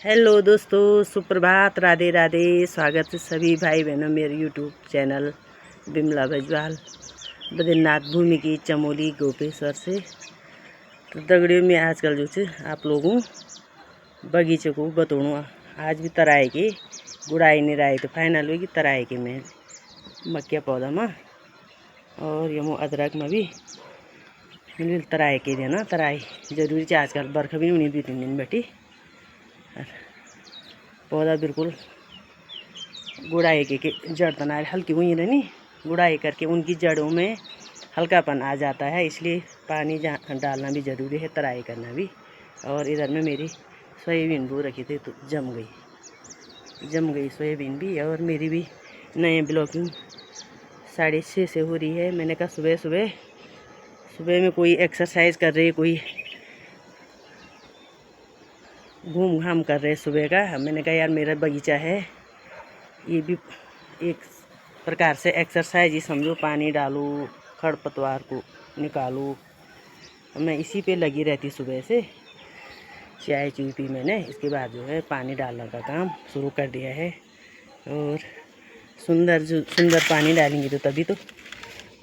Hello दोस्तों, सुप्रभात, राधे राधे। स्वागत है सभी भाई बहनों मेरे यूट्यूब चैनल बिमला बजवाल बद्रीनाथ भूमि की चमोली गोपेश्वर से। तो दगड़ियों में आजकल जो है आप लोगों बगीचे को बताऊँ। आज भी तराई के गुड़ाई नहीं रही तो फाइनल होगी तराई के में मक्या पौधा में और यमो अदरक में भी मिल तराई के देना। तराई जरूरी है आजकल, बरखा भी नहीं हुई 2-3 दिन बैठी। पौधा बिल्कुल गुड़ाई के जड़ तना हल्की हुई रहनी, गुड़ाई करके उनकी जड़ों में हल्कापन आ जाता है, इसलिए पानी डालना भी ज़रूरी है, तराई करना भी। और इधर में मेरी सोयाबीन बो रखी थी तो जम गई सोयाबीन भी। और मेरी भी नए ब्लॉकिंग 6:30 से हो रही है। मैंने कहा सुबह में कोई एक्सरसाइज कर रही है, कोई घूम घाम कर रहे सुबह का। मैंने कहा यार मेरा बगीचा है, ये भी एक प्रकार से एक्सरसाइज ही समझो। पानी डालूँ, खरपतवार को निकालूँ, मैं इसी पे लगी रहती सुबह से। चाय चूई पी मैंने, इसके बाद जो है पानी डालने का काम शुरू कर दिया है। और सुंदर पानी डालेंगे तो तभी तो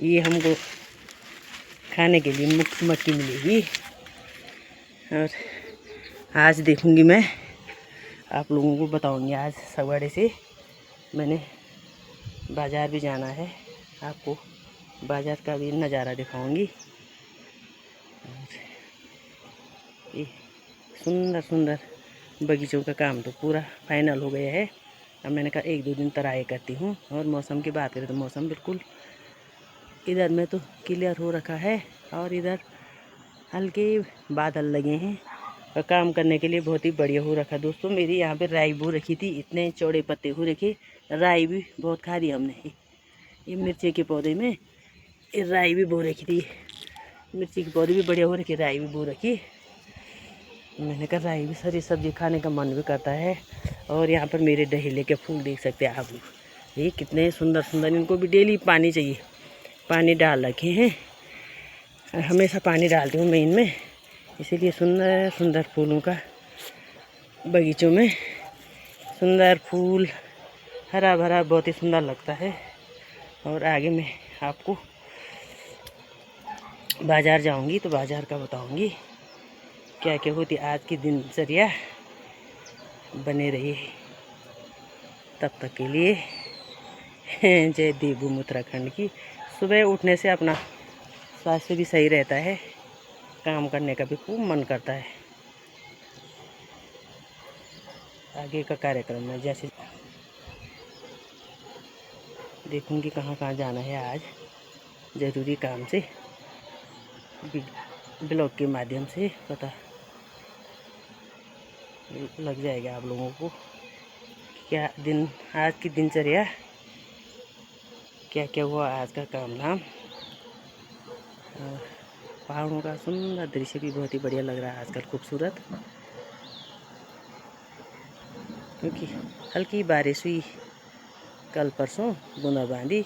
ये हमको खाने के लिए मुफ्त मक्की मिलेगी। और आज देखूंगी मैं, आप लोगों को बताऊंगी। आज सवारे से मैंने बाज़ार भी जाना है, आपको बाज़ार का भी नज़ारा दिखाऊंगी। ये सुंदर बगीचों का काम तो पूरा फाइनल हो गया है। अब मैंने कहा 1-2 दिन तराई करती हूँ। और मौसम की बात करें तो मौसम बिल्कुल इधर में तो क्लियर हो रखा है और इधर हल्के बादल लगे हैं और काम करने के लिए बहुत ही बढ़िया हो रखा। दोस्तों मेरी यहाँ पे राई बो रखी थी, इतने चौड़े पत्ते हो रखे। राई भी बहुत खा दी हमने। ये मिर्ची के पौधे में ये राई भी बो रखी थी, मिर्ची के पौधे भी बढ़िया हो रखे, राई भी बो रखी। मैंने कहा राई भी सारी सब्जी खाने का मन भी करता है। और यहाँ पर मेरे डहेले के फूल देख सकते हैं आप लोग, ये कितने सुंदर। इनको भी डेली पानी चाहिए, पानी डाल रखे हैं, हमेशा पानी डालती हूँ मैं इनमें। इसीलिए सुंदर फूलों का बगीचों में सुंदर फूल हरा भरा बहुत ही सुंदर लगता है। और आगे मैं आपको बाज़ार जाऊंगी तो बाज़ार का बताऊंगी क्या क्या होती आज की दिनचर्या। बने रहिए तब तक के लिए। जय देवभूमि उत्तराखंड की। सुबह उठने से अपना स्वास्थ्य भी सही रहता है, काम करने का भी खूब मन करता है। आगे का कार्यक्रम में जैसे देखूंगी कहाँ जाना है आज, ज़रूरी काम से ब्लॉग के माध्यम से पता लग जाएगा आप लोगों को क्या दिन आज की दिनचर्या क्या क्या हुआ, आज का काम धाम। पहाड़ों का सुंदर दृश्य भी बहुत ही बढ़िया लग रहा है आजकल, खूबसूरत। क्योंकि हल्की बारिश हुई कल परसों, बूंदाबांदी।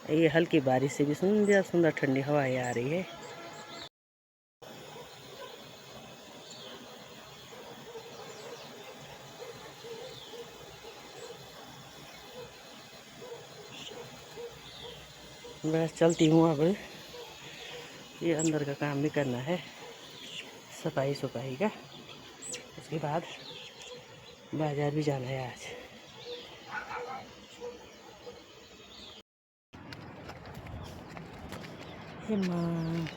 ये हल्की बारिश से भी सुंदर ठंडी हवाएं आ रही है। बस चलती हूँ। अब ये अंदर का काम भी करना है, सफाई का। उसके बाद बाज़ार भी जाना है आज। माँ,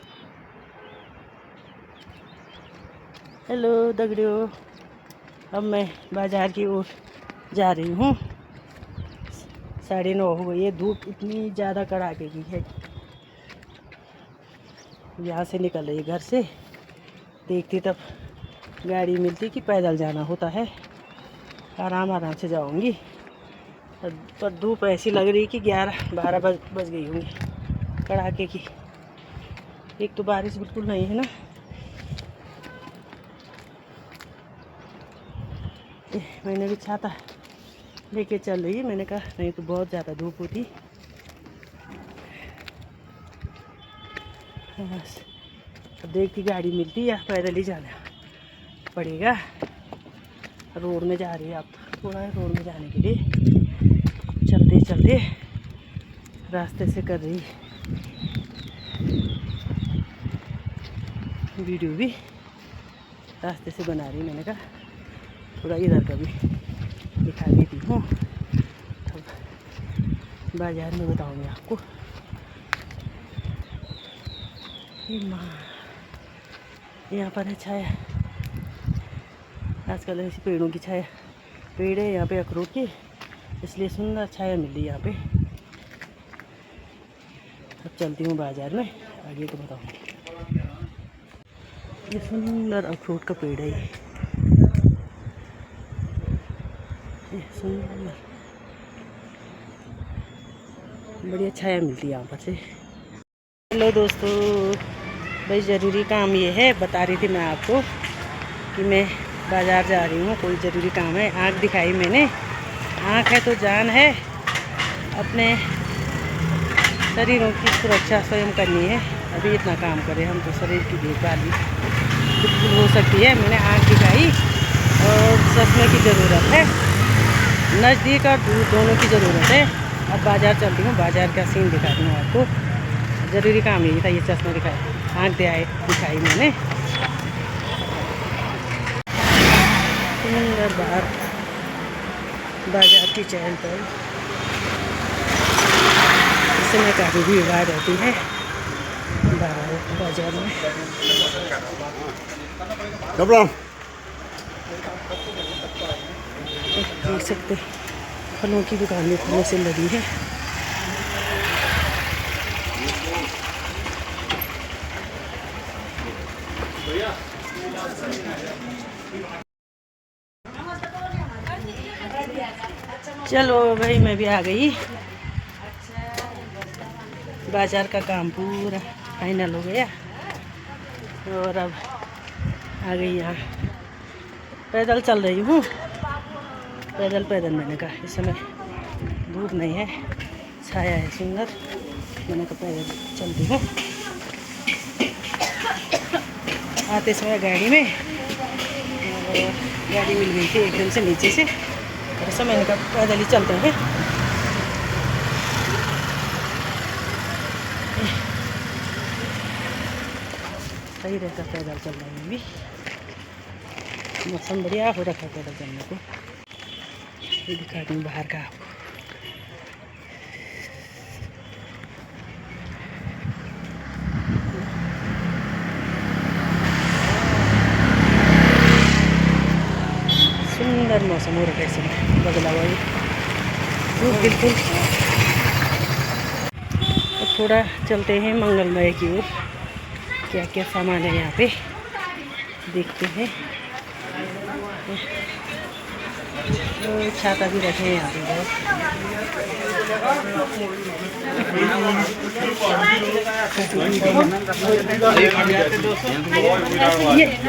हेलो दगड़ियों, अब मैं बाज़ार की ओर जा रही हूँ। 9:30 हो गई है, धूप इतनी ज़्यादा कड़ाके की है। यहाँ से निकल रही घर से, देखती तब गाड़ी मिलती कि पैदल जाना होता है। आराम से जाऊंगी। पर धूप ऐसी लग रही कि 11-12 बज गई होंगी कड़ाके की। एक तो बारिश बिल्कुल नहीं है ना, मैंने भी छाता लेके चल रही है। मैंने कहा नहीं तो बहुत ज़्यादा धूप होती। बस अब देखती गाड़ी मिलती या पैदल ही जाना पड़ेगा। रोड में जा रही है। अब थोड़ा है रोड में जाने के लिए, चलते चलते रास्ते से कर रही वीडियो भी, रास्ते से बना रही। मैंने कहा थोड़ा इधर का भी दिखा देती हूँ, तब बाजार में बताऊँगी आपको। यहाँ पर है छाया, आजकल ऐसी पेड़ों की छाया, पेड़ है यहाँ पे अखरोट की, इसलिए सुंदर छाया मिल रही है यहाँ पे। अब चलती हूँ बाजार में, आगे तो बताऊँगी। ये सुंदर अखरोट का पेड़ है, ये सुंदर बढ़िया छाया मिलती है यहाँ पर से। हेलो दोस्तों, भाई ज़रूरी काम ये है, बता रही थी मैं आपको कि मैं बाज़ार जा रही हूँ, कोई ज़रूरी काम है। आँख दिखाई मैंने, आँख है तो जान है। अपने शरीरों की सुरक्षा स्वयं करनी है, अभी इतना काम करें हम तो शरीर की देखभाल भी बिल्कुल हो सकती है। मैंने आँख दिखाई और चश्मे की ज़रूरत है, नज़दीक और दूर दोनों की ज़रूरत है। अब बाज़ार चलती हूँ, बाज़ार का सीन दिखा दूँ आपको। ज़रूरी काम यही था, ये चश्मा दिखाया, आँख दिखाई मैंने। सुंदर बाहर बाज़ार की चहल पहल, इस समय काफ़ी भीड़ रहती है बाज़ार में। देख सकते फलों की दुकान भी फलों से लगी है। चलो भाई, मैं भी आ गई, बाजार का काम पूरा फाइनल हो गया और अब आ गई यहाँ। पैदल चल रही हूँ, पैदल मैंने कहा, इस समय धूप नहीं है, छाया है सुंदर, मैंने कहा पैदल चलती हूँ। आते समय गाड़ी में गाड़ी मिल गई थी एकदम से नीचे से, और ऐसा मैंने कहा पैदल ही चलते हैं। सही रहता पैदल चलने में भी, मौसम बढ़िया हो रखा है पैदल चलने को। ये दिखा दूँ बाहर का आपको। सुंदर मौसम हो रखा है, इसमें बदला हुआ है धूप बिल्कुल। अब थोड़ा चलते हैं मंगलमय की ओर, क्या क्या सामान है यहाँ पे देखते हैं। छाता भी रखे हैं यहाँ पे बहुत।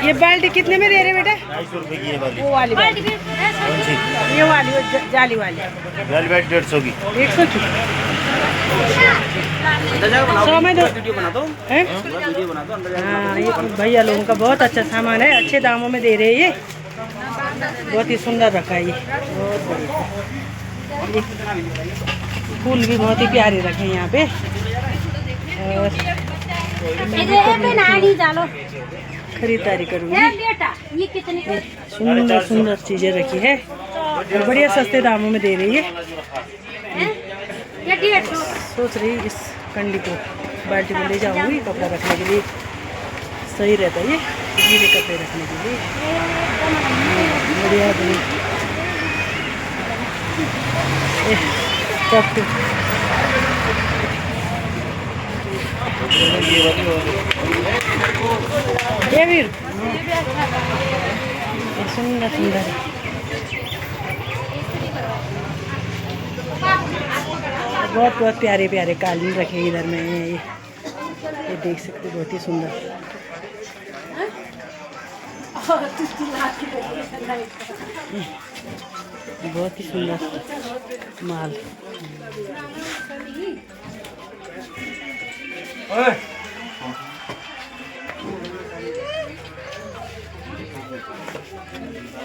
ये बाल्टी कितने में दे रहे बेटा? 250 रुपये की है बाल्टी। वो वाली बाल्टी, ये वाली जाली वाली 150 की। 150 की 100 में 2 वीडियो बना दो हैं। हाँ, ये भैया लोगों का बहुत अच्छा सामान है, अच्छे दामों में दे रहे हैं। ये बहुत ही सुंदर रखा है, ये बहुत बढ़िया। फूल भी बहुत ही प्यारे रखे हैं यहाँ पे। और खरीदारी करूँगी, सुंदर सुंदर चीज़ें रखी है, बढ़िया सस्ते दामों में दे रही है। सोच रही इस कंडी को बाल्टी में ले जाऊँगी, कपड़ा रखने के लिए सही रहता है, ये गीले कपड़े रखने के लिए बढ़िया बढ़िया। ये वीर सुंदर सुंदर बहुत बहुत प्यारे प्यारे कालीन रखे इधर में। ये देख सकते, बहुत ही सुंदर। बहुत ही सुंदर माल।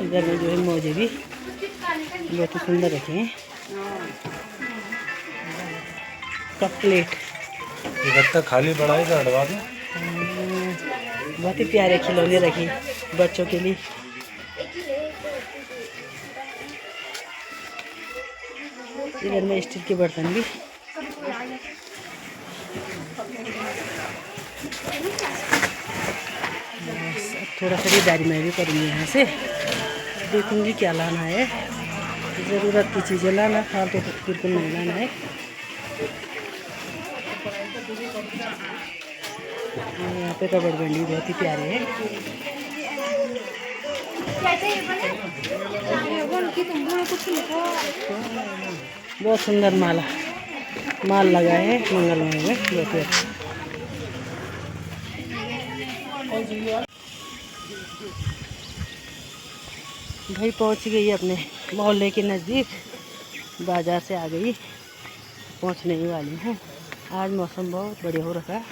इधर में जो है मोजे भी बहुत ही सुंदर रखे हैं। कप प्लेट इधर तक खाली पड़ा है, हटवा दो। बहुत ही प्यारे खिलौने रखे बच्चों के लिए। इधर में स्टील के बर्तन भी। थोड़ा खरीदारी मैं भी करूँगी यहाँ से, देखूँगी क्या लाना है। ज़रूरत की चीज़ें लाना, फालतू तो बिल्कुल नहीं लाना है। यहाँ पे रबड़ बैंडी बहुत ही प्यारे हैं। बहुत सुंदर माल लगा है मंगलमय में, बहुत ही अच्छा। भाई पहुंच गई अपने मोहल्ले के नज़दीक, बाज़ार से आ गई, पहुंचने ही वाली हूँ। आज मौसम बहुत बढ़िया हो रखा है,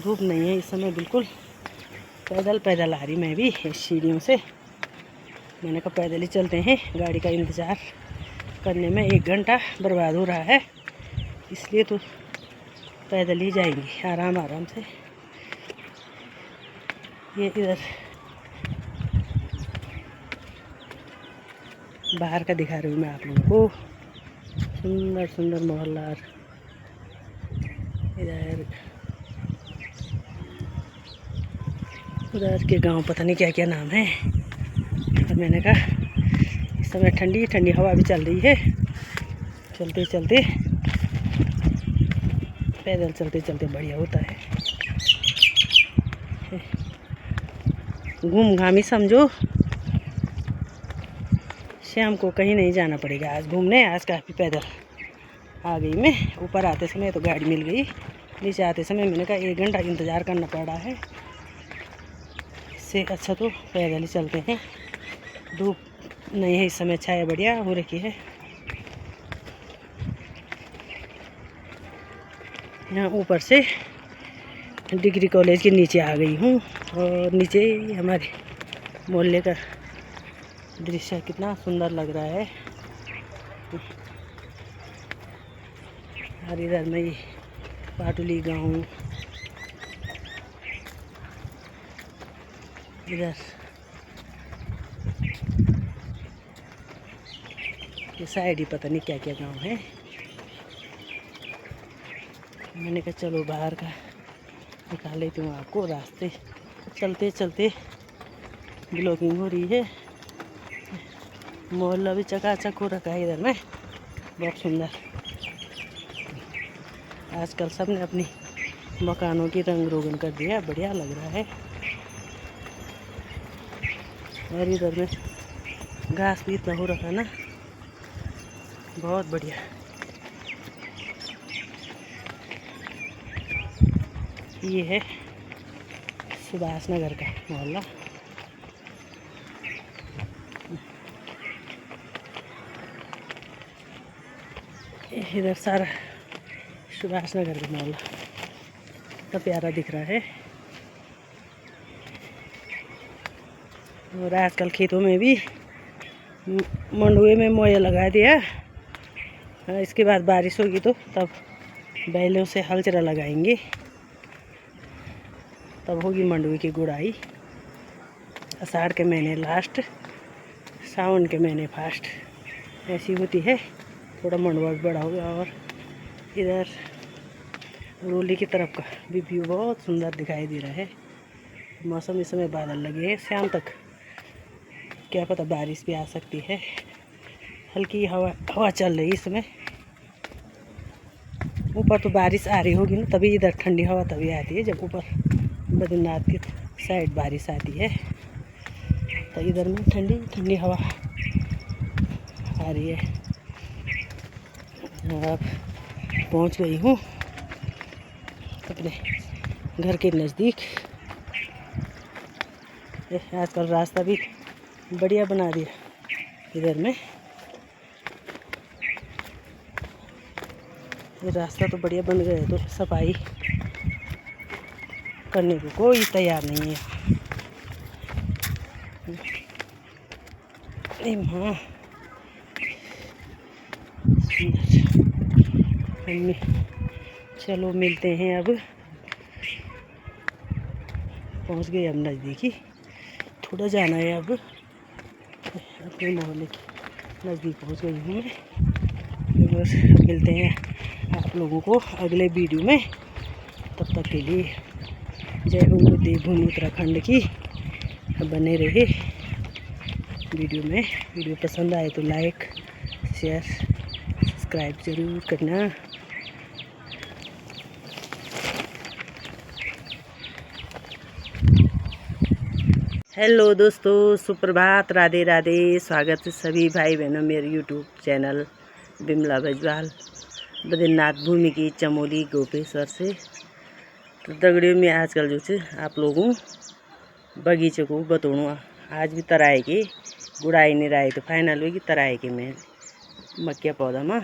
धूप नहीं है इस समय बिल्कुल। पैदल आ रही मैं भी इस सीढ़ियों से। मैंने कहा पैदल ही चलते हैं, गाड़ी का इंतज़ार करने में 1 घंटा बर्बाद हो रहा है, इसलिए तो पैदल ही जाएंगी आराम से। ये इधर बाहर का दिखा रही हूँ मैं आप लोगों को, सुंदर सुंदर मोहल्ला। इधर उधर के गांव पता नहीं क्या क्या नाम है। और मैंने कहा इस समय ठंडी ठंडी हवा भी चल रही है। चलते चलते पैदल चलते बढ़िया होता है। घूम घामी समझो, शाम को कहीं नहीं जाना पड़ेगा आज घूमने। आज काफ़ी पैदल आ गई मैं। ऊपर आते समय तो गाड़ी मिल गई, नीचे आते समय मैंने कहा 1 घंटा इंतज़ार करना पड़ा है, इससे अच्छा तो पैदल ही चलते हैं। धूप नहीं है इस समय, छाया बढ़िया हो रखी है। यहाँ ऊपर से डिग्री कॉलेज के नीचे आ गई हूँ, और नीचे हमारे मोहल्ले का दृश्य कितना सुंदर लग रहा है। और इधर में पाटुली गांव, इधर ये साइड ही पता नहीं क्या क्या गांव है। मैंने कहा चलो बाहर का दिखा लेती हूँ आपको। रास्ते चलते चलते ब्लॉगिंग हो रही है। मोहल्ला भी चकाचक हो रखा है इधर में, बहुत सुंदर। आजकल सब ने अपनी मकानों की रंग रोगन कर दिया, बढ़िया लग रहा है। और इधर में घास भी इतना हो रखा है ना, बहुत बढ़िया। ये है सुभाष नगर का मोहल्ला। इधर सारा सुभाष नगर का मोहल्ला कितना प्यारा दिख रहा है। और आजकल खेतों में भी मंडुए में मोया लगा दिया। इसके बाद बारिश होगी तो तब बैलों से हल चरा लगाएंगे, तब होगी मंडुए की गुड़ाई। आषाढ़ के महीने लास्ट, सावन के महीने फास्ट, ऐसी होती है। थोड़ा मंडुआ भी बड़ा होगा। और इधर रोली की तरफ का भी व्यू बहुत सुंदर दिखाई दे रहा है। मौसम इस समय बादल लगे हैं, शाम तक क्या पता बारिश भी आ सकती है। हल्की हवा चल रही है इस समय। ऊपर तो बारिश आ रही होगी ना, तभी इधर ठंडी हवा तभी आती है जब ऊपर बद्रीनाथ की साइड बारिश आती है, तो इधर में ठंडी ठंडी हवा आ रही है। अब पहुंच गई हूँ अपने घर के नज़दीक। आजकल रास्ता भी बढ़िया बना दिया इधर में। ये रास्ता तो बढ़िया बन गया, तो सफाई करने को कोई तैयार नहीं है। ए माँ मम्मी, चलो मिलते हैं। अब पहुंच गए, अब नज़दीकी थोड़ा जाना है। अब अपने मोहल्ले के नज़दीक पहुंच गई हूँ मैं। बस मिलते हैं आप लोगों को अगले वीडियो में। तब तक के लिए जय हो देवभूमि उत्तराखंड की। बने रहे वीडियो में। वीडियो पसंद आए तो लाइक शेयर सब्सक्राइब ज़रूर करना। हेलो दोस्तों, सुप्रभात, राधे राधे। स्वागत है सभी भाई बहनों मेरे यूट्यूब चैनल बिमला बजवाल बद्रीनाथ भूमि की चमोली गोपेश्वर से। तो दगड़ियों में आजकल जो है आप लोगों बगीचे को बताऊँ। आज भी तराई के गुड़ाई नहीं रही तो फाइनल होगी तराई के में मक्या पौधा में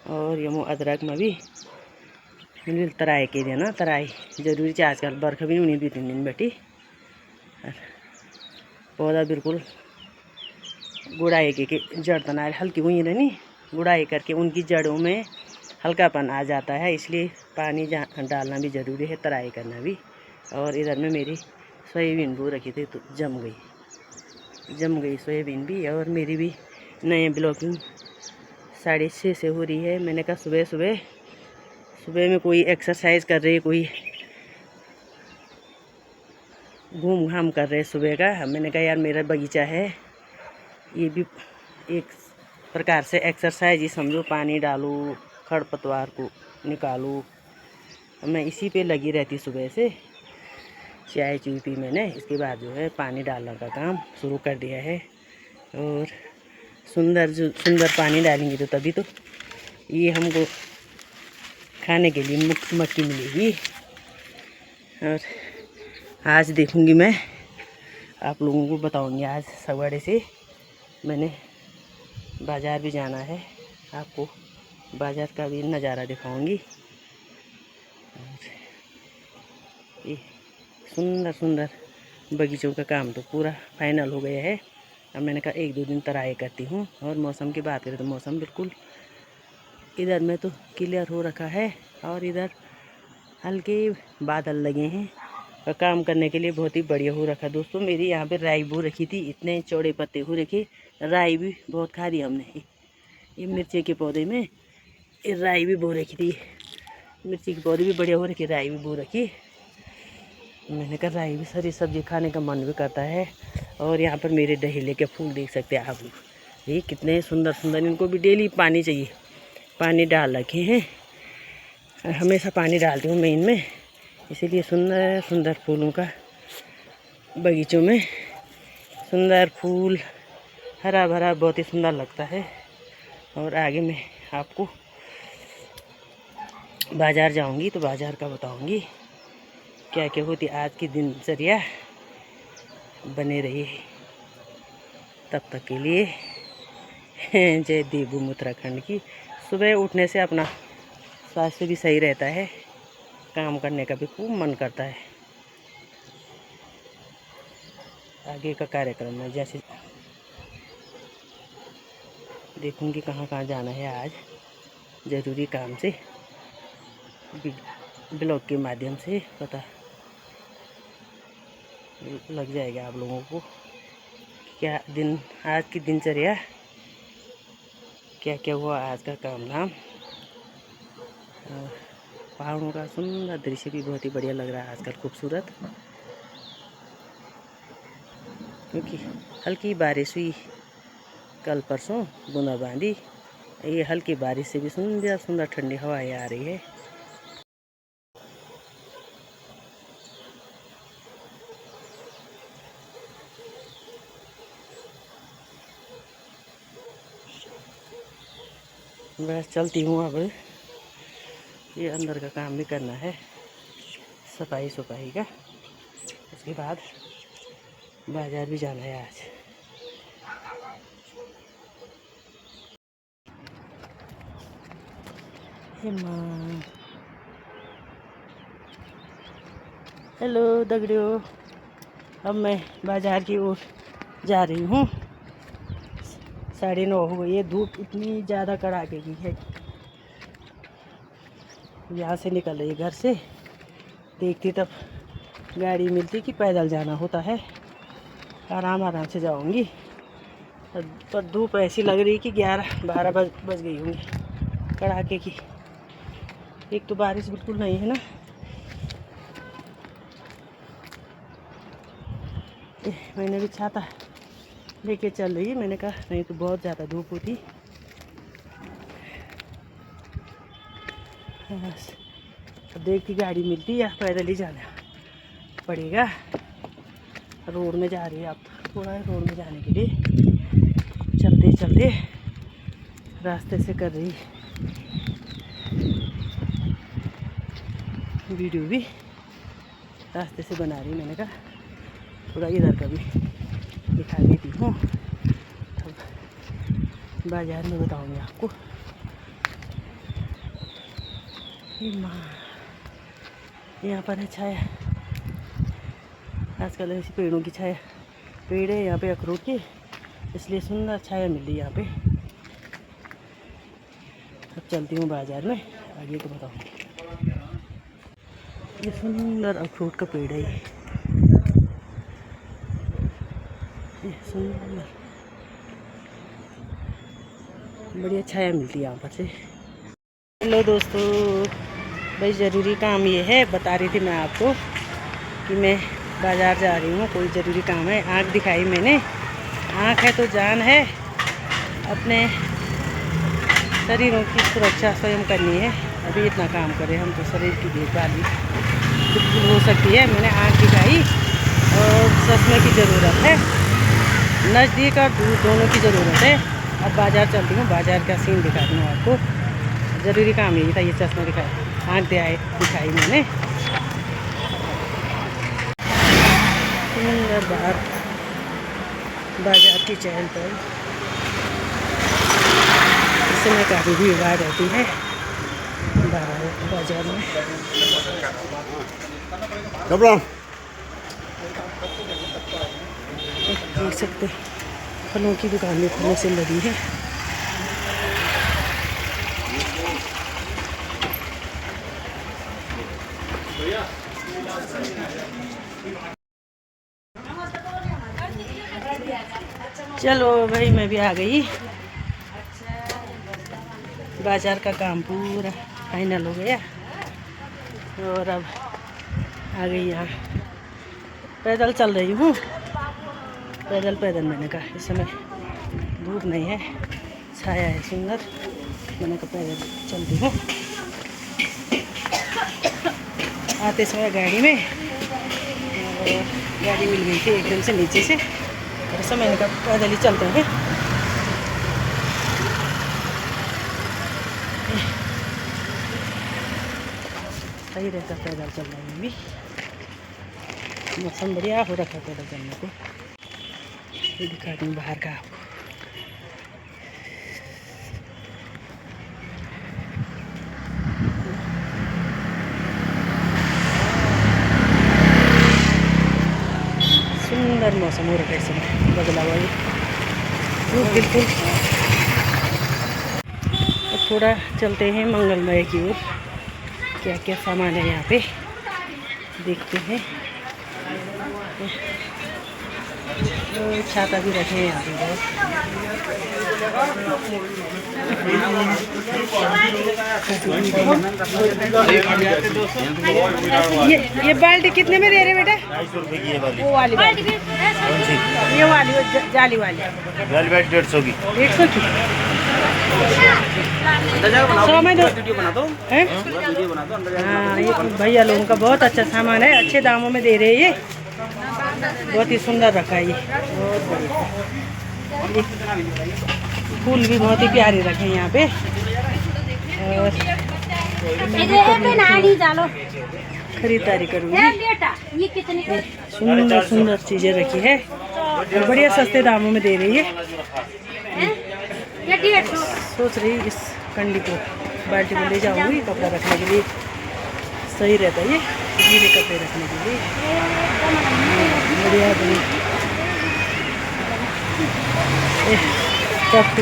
और यमो अदरक में भी तराई के देना। तराई जरूरी है आजकल, बरखा भी नहीं 2-3 दिन बैठी। पौधा बिल्कुल गुड़ाई के जड़ तना हल्की हुई रहनी, गुड़ाई करके उनकी जड़ों में हल्कापन आ जाता है, इसलिए पानी डालना भी ज़रूरी है, तराई करना भी। और इधर में मेरी सोयाबीन बो रखी थी तो जम गई सोयाबीन भी। और मेरी भी नए ब्लॉकिंग 6:30 से हो रही है। मैंने कहा सुबह में कोई एक्सरसाइज कर रही है, कोई घूम घाम कर रहे सुबह का। मैंने कहा यार मेरा बगीचा है, ये भी एक प्रकार से एक्सरसाइज ही समझो। पानी डालूँ, खरपतवार को निकालूँ, मैं इसी पे लगी रहती सुबह से। चाय चूई पी मैंने, इसके बाद जो है पानी डालने का काम शुरू कर दिया है। और सुंदर पानी डालेंगे तो तभी तो ये हमको खाने के लिए मुफ्त मक्की मिलेगी। और आज देखूंगी मैं, आप लोगों को बताऊंगी। आज सवारे से मैंने बाज़ार भी जाना है, आपको बाज़ार का भी नज़ारा दिखाऊंगी। ये सुंदर बगीचों का काम तो पूरा फाइनल हो गया है। अब मैंने कहा 1-2 दिन तराई करती हूँ। और मौसम की बात करें तो मौसम बिल्कुल इधर में तो क्लियर हो रखा है और इधर हल्के बादल लगे हैं और काम करने के लिए बहुत ही बढ़िया हो रखा। दोस्तों मेरी यहाँ पे राई बो रखी थी, इतने चौड़े पत्ते हो रखे। राई भी बहुत खा दी हमने। ये मिर्ची के पौधे में राई भी बो रखी थी, मिर्ची के पौधे भी बढ़िया हो रखे, राई भी बो रखी। मैंने कहा राई भी सारी सब्जी खाने का मन भी करता है। और यहाँ पर मेरे डहेले के फूल देख सकते हैं आप लोग, ये कितने सुंदर। इनको भी डेली पानी चाहिए, पानी डाल रखे हैं, हमेशा पानी डालती हूँ मैं इनमें। इसीलिए सुंदर फूलों का बगीचों में सुंदर फूल हरा भरा बहुत ही सुंदर लगता है। और आगे मैं आपको बाज़ार जाऊंगी तो बाज़ार का बताऊंगी क्या क्या होती आज की दिनचर्या। बने रहिए, तब तक के लिए जय देवभूमि उत्तराखंड की। सुबह उठने से अपना स्वास्थ्य भी सही रहता है, काम करने का भी खूब मन करता है। आगे का कार्यक्रम में जैसे देखूंगी कहाँ जाना है आज, ज़रूरी काम से ब्लॉग के माध्यम से पता लग जाएगा आप लोगों को क्या आज की दिनचर्या क्या क्या हुआ, आज का काम धाम। पहाड़ों का सुंदर दृश्य भी बहुत ही बढ़िया लग रहा है आजकल, खूबसूरत। क्योंकि हल्की बारिश हुई कल परसों, बूंदाबांदी। ये हल्की बारिश से भी सुंदर ठंडी हवाएं आ रही है। बस चलती हूँ। अब ये अंदर का काम भी करना है, सफाई का। उसके बाद बाज़ार भी जाना है आज। हे माँ, हेलो दगड़ियों, अब मैं बाज़ार की ओर जा रही हूँ। 9:30 हो गई है। धूप इतनी ज़्यादा कड़ाके की है। यहाँ से निकल रही है घर से, देखती तब गाड़ी मिलती कि पैदल जाना होता है। आराम आराम से जाऊंगी, पर धूप ऐसी लग रही कि 11-12 बज गई होंगी कड़ाके की। एक तो बारिश बिल्कुल नहीं है ना। मैंने भी छाता लेके चल रही है, मैंने कहा नहीं तो बहुत ज़्यादा धूप होती। बस अब देखती गाड़ी मिलती या पैदल ही जाना पड़ेगा। रोड में जा रही है, आप थोड़ा है रोड में जाने के लिए चलते चलते रास्ते से कर रही वीडियो भी रास्ते से बना रही। मैंने कहा थोड़ा इधर का भी दिखा देती हूँ, तब बाजार में बताऊँगी आपको। यहाँ पर है छाया, आजकल ऐसी पेड़ों की छाया, पेड़ है यहाँ पे अखरोट के, इसलिए सुंदर छाया मिल रही है यहाँ पे। अब चलती हूँ बाजार में, आगे तो बताऊँगी। ये सुंदर अखरोट का पेड़ है, ये सुंदर बढ़िया छाया मिलती है यहाँ पर से। हेलो दोस्तों, भाई ज़रूरी काम ये है, बता रही थी मैं आपको कि मैं बाज़ार जा रही हूँ, कोई ज़रूरी काम है। आँख दिखाई मैंने, आँख है तो जान है। अपने शरीरों की सुरक्षा स्वयं करनी है। अभी इतना काम करें हम तो शरीर की देखभाल भी बिल्कुल हो सकती है। मैंने आँख दिखाई और चश्मे की ज़रूरत है, नज़दीक और दूर दोनों की ज़रूरत है। अब बाज़ार चलती हूँ, बाज़ार का सीन दिखा दूँ आपको। ज़रूरी काम यही था, ये चश्मा दिखाया, आँख दिखाई मैंने। सुंदर बाजार की चहल पहल, इस समय काफ़ी भीड़ भाड़ रहती है बाजार में। देख सकते फलों की दुकान में फलों से लगी है। चलो भाई, मैं भी आ गई। बाजार का काम पूरा फाइनल हो गया और अब आ गई यहाँ। पैदल चल रही हूँ, पैदल मैंने कहा इस समय धूप नहीं है, छाया है सुंदर, मैंने कहा पैदल चलती हूँ। आते समय गाड़ी में और गाड़ी मिल गई थी एकदम से नीचे से, और इस समय मैंने कहा पैदल ही चलते हैं। सही रहता पैदल चलने में भी, मौसम बढ़िया हो रखा है पैदल चलने को। ये दिखा दूँ बाहर का आपको। सुंदर मौसम हो रखा है, समय बदला हुआ है बिल्कुल। अब थोड़ा चलते हैं मंगलमय की ओर, क्या क्या सामान है यहाँ पे देखते हैं। छाता भी रखे हैं यहाँ पे बहुत। ये बाल्टी कितने में दे रहे बेटा? 250 रुपये की है वाली। वो वाली बाल्टी, ये वाली जाली वाली 150 की। 150 की 100 में 2 वीडियो बना दो हैं। हाँ, ये भैया लोगों का बहुत अच्छा सामान है, अच्छे दामों में दे रहे हैं। ये बहुत ही सुंदर रखा है, ये बहुत बढ़िया। फूल भी बहुत ही प्यारे रखे हैं यहाँ पे। और खरीदारी करूँगी। सुंदर सुंदर चीज़ें रखी है और बढ़िया सस्ते दामों में दे रही है। सोच रही इस कंडी को बाल्टी में ले जाऊँगी, कपड़ा रखने के लिए सही रहता है, ये गीले कपड़े रखने के लिए बढ़िया। टप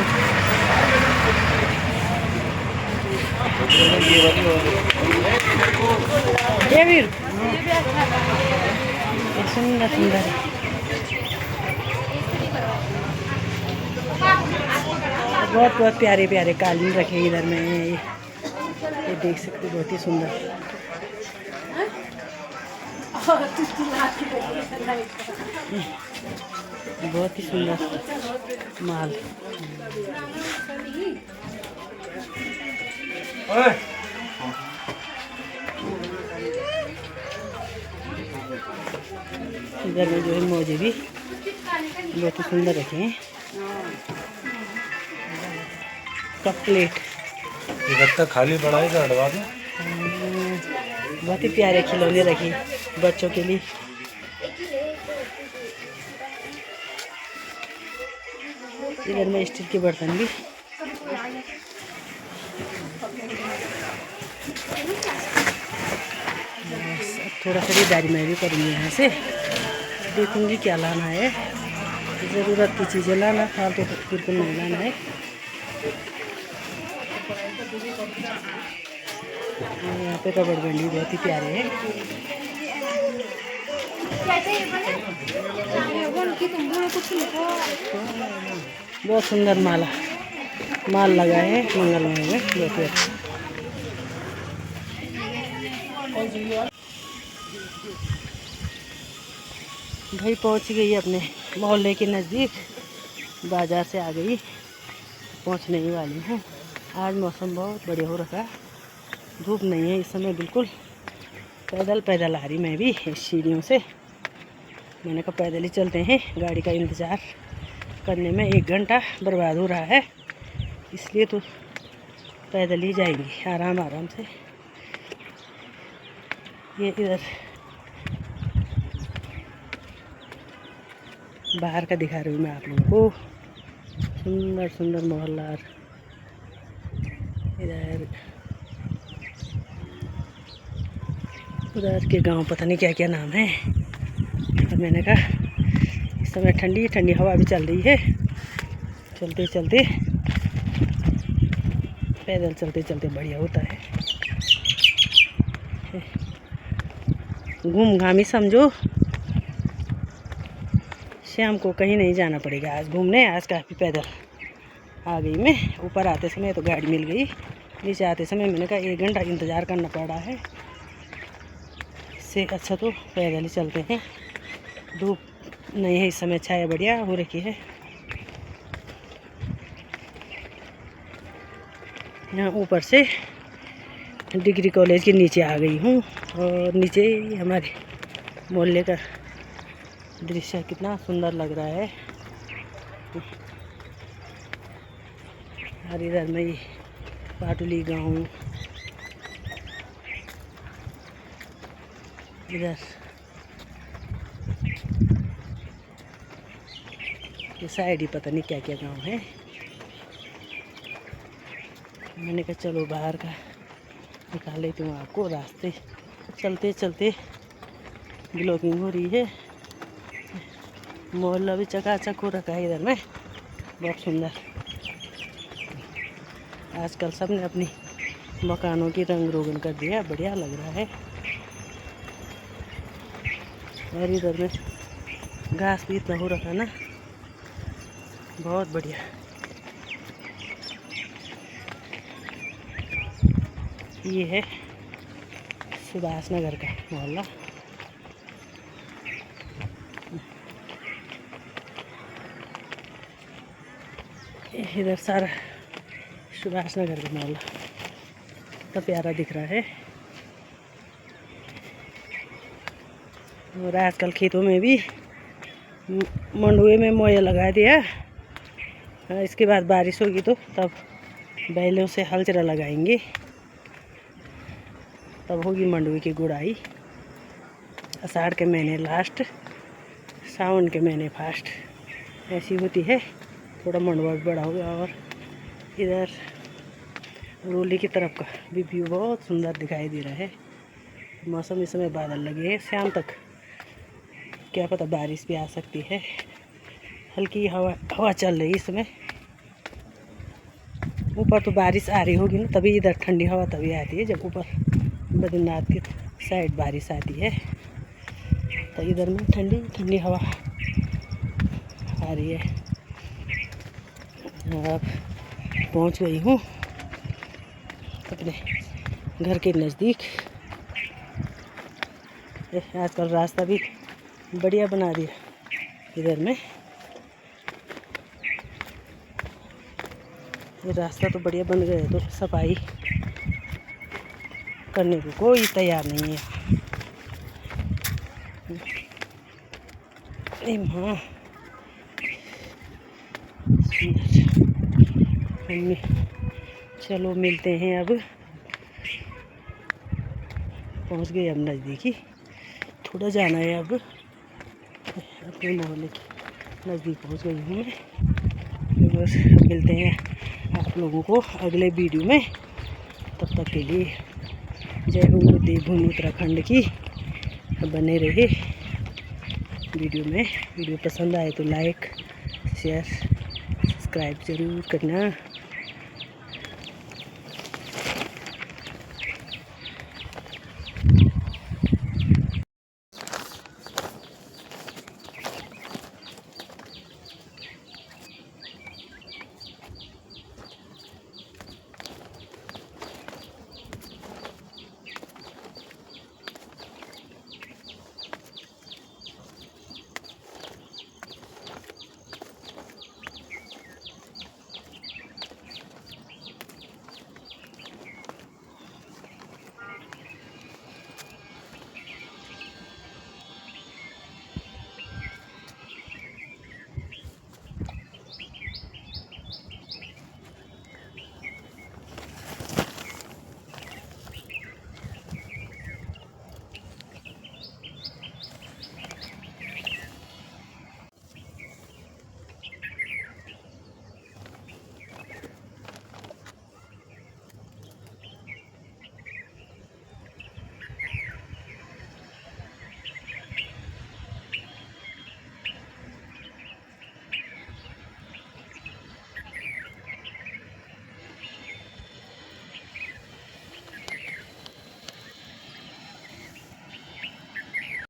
ये वीर ये सुंदर सुंदर है। बहुत बहुत प्यारे प्यारे कालीन रखे इधर में ये देख सकते बहुत ही सुंदर। बहुत ही सुंदर माल। इधर में जो है मोजे भी बहुत ही सुंदर रखे हैं। कप प्लेट इकट्ठा खाली पड़ा है हटवा दो। बहुत ही प्यारे खिलौने रखे बच्चों के लिए। इधर में स्टील के बर्तन भी। थोड़ा खरीदारी मैं भी करूँगी यहाँ से, देखूँगी क्या लाना है। ज़रूरत की चीज़ें लाना, फालतू तो बिल्कुल नहीं लाना है। यहाँ पे रबड़ बैंड बहुत ही प्यारे हैं। बहुत सुंदर माल लगा है मंगलमय में, बहुत अच्छा। भाई पहुंच गई अपने मोहल्ले के नज़दीक, बाज़ार से आ गई, पहुंचने ही वाली हूँ। आज मौसम बहुत बढ़िया हो रखा है, धूप नहीं है इस समय बिल्कुल। पैदल आ रही मैं भी इस सीढ़ियों से। मैंने कहा पैदल ही चलते हैं, गाड़ी का इंतज़ार करने में 1 घंटा बर्बाद हो रहा है, इसलिए तो पैदल ही जाएंगे आराम से। ये इधर बाहर का दिखा रही हूँ मैं आप लोगों को, सुंदर सुंदर मोहल्ला। उधर के गांव पता नहीं क्या क्या नाम है। और मैंने कहा इस समय ठंडी ठंडी हवा भी चल रही है, चलते पैदल चलते बढ़िया होता है। घूम घामी समझो, शाम को कहीं नहीं जाना पड़ेगा आज घूमने। आज काफ़ी पैदल आ गई मैं। ऊपर आते समय तो गाड़ी मिल गई, नीचे आते समय मैंने कहा 1 घंटा इंतज़ार करना पड़ रहा है, इससे अच्छा तो पैदल ही चलते हैं। धूप नहीं है इस समय, छाया बढ़िया हो रखी है। यहाँ ऊपर से डिग्री कॉलेज के नीचे आ गई हूँ, और नीचे हमारे मोहल्ले का दृश्य कितना सुंदर लग रहा है। और इधर में पाटुली गाँव, इधर ये साइड ही पता नहीं क्या क्या गांव है। मैंने कहा चलो बाहर का दिखा लेती हूँ आपको। रास्ते चलते ब्लॉगिंग हो रही है। मोहल्ला भी चकाचक हो रखा है इधर में, बहुत सुंदर। आजकल सब ने अपनी मकानों की रंग रोगन कर दिया, बढ़िया लग रहा है। और इधर में घास भी इतना हो रखा ना, बहुत बढ़िया। ये है सुभाष नगर का मोहल्ला। इधर सारा सुभाष नगर का मोहल्ला कितना प्यारा दिख रहा है। और आजकल खेतों में भी मंडुए में मोया लगा दिया। इसके बाद बारिश होगी तो तब बैलों से हल चरा लगाएंगे, तब होगी मंडुए की गुड़ाई। आषाढ़ के महीने लास्ट, सावन के महीने फास्ट, ऐसी होती है। थोड़ा मंडुआ भी बड़ा होगा। और इधर रोली की तरफ का भी व्यू बहुत सुंदर दिखाई दे रहा है। मौसम इस समय बादल लगे हैं, शाम तक क्या पता बारिश भी आ सकती है। हल्की हवा चल रही है इस समय। ऊपर तो बारिश आ रही होगी ना, तभी इधर ठंडी हवा तभी आती है जब ऊपर बद्रीनाथ की साइड बारिश आती है, तो इधर में ठंडी ठंडी हवा आ रही है। अब पहुंच गई हूँ अपने घर के नज़दीक। आजकल रास्ता भी बढ़िया बना दिया इधर में, ये रास्ता तो बढ़िया बन गया है, तो सफाई करने को कोई तैयार नहीं है। माँ मम्मी, चलो मिलते हैं। अब पहुंच गए, अब नज़दीक ही, थोड़ा जाना है। अब अपने मोहल्ले के नज़दीक पहुंच गई हूँ मैं। बस मिलते हैं आप लोगों को अगले वीडियो में। तब तक के लिए जय हो देवभूमि उत्तराखंड की। बने रहे वीडियो में। वीडियो पसंद आए तो लाइक शेयर सब्सक्राइब ज़रूर करना।